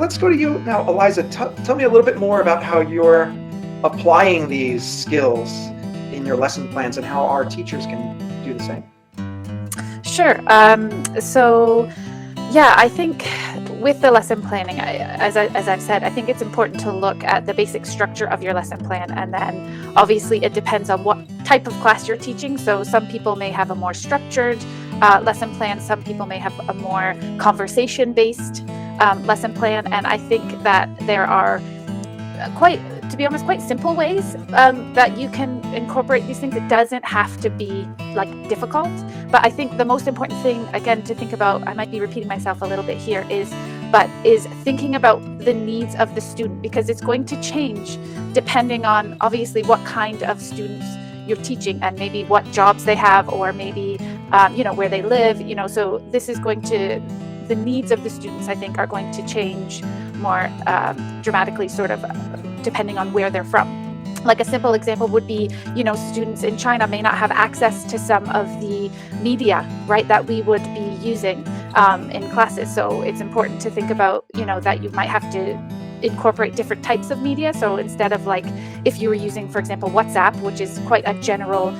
let's go to you now, Eliza. Tell me a little bit more about how you're applying these skills in your lesson plans and how our teachers can do the same. Sure. So, yeah, I think with the lesson planning, as I've said, I think it's important to look at the basic structure of your lesson plan, and then obviously it depends on what type of class you're teaching. So some people may have a more structured lesson plan, some people may have a more conversation-based lesson plan, and I think that there are quite simple ways that you can incorporate these things. It doesn't have to be like difficult, but I think the most important thing, again, to think about, I might be repeating myself a little bit here, is thinking about the needs of the student, because it's going to change depending on obviously what kind of students you're teaching and maybe what jobs they have, or maybe where they live, so this is going to, the needs of the students, I think, are going to change more dramatically, sort of depending on where they're from. Like a simple example would be, students in China may not have access to some of the media, right, that we would be using in classes. So it's important to think about, that you might have to incorporate different types of media. So instead of, like, if you were using, for example, WhatsApp, which is quite a general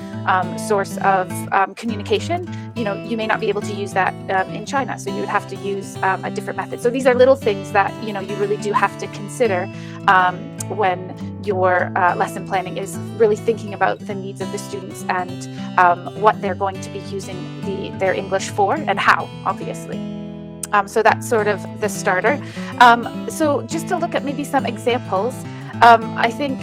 source of communication, you may not be able to use that in China. So you would have to use a different method. So these are little things that, you really do have to consider when your lesson planning is really thinking about the needs of the students and what they're going to be using their English for and how, obviously. So that's sort of the starter. So just to look at maybe some examples, I think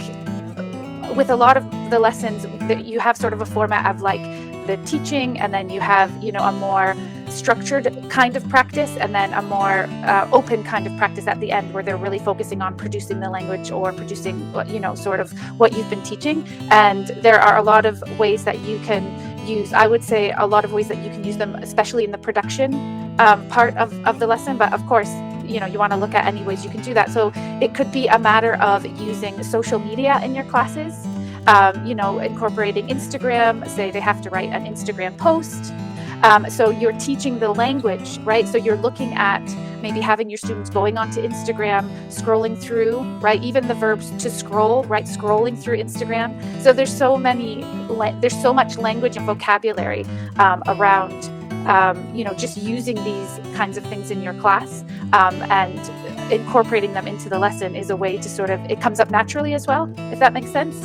with a lot of the lessons, you have sort of a format of like the teaching, and then you have, a more structured kind of practice, and then a more open kind of practice at the end, where they're really focusing on producing the language or producing, sort of what you've been teaching. And there are a lot of ways that you can use, I would say a lot of ways that you can use them, especially in the production part of the lesson. But of course, you want to look at any ways you can do that. So it could be a matter of using social media in your classes, incorporating Instagram. Say they have to write an Instagram post. So you're teaching the language, right? So you're looking at maybe having your students going onto Instagram, scrolling through, right? Even the verbs to scroll, right? Scrolling through Instagram. So there's so much language and vocabulary around, just using these kinds of things in your class, and incorporating them into the lesson is a way to sort of, it comes up naturally as well, if that makes sense.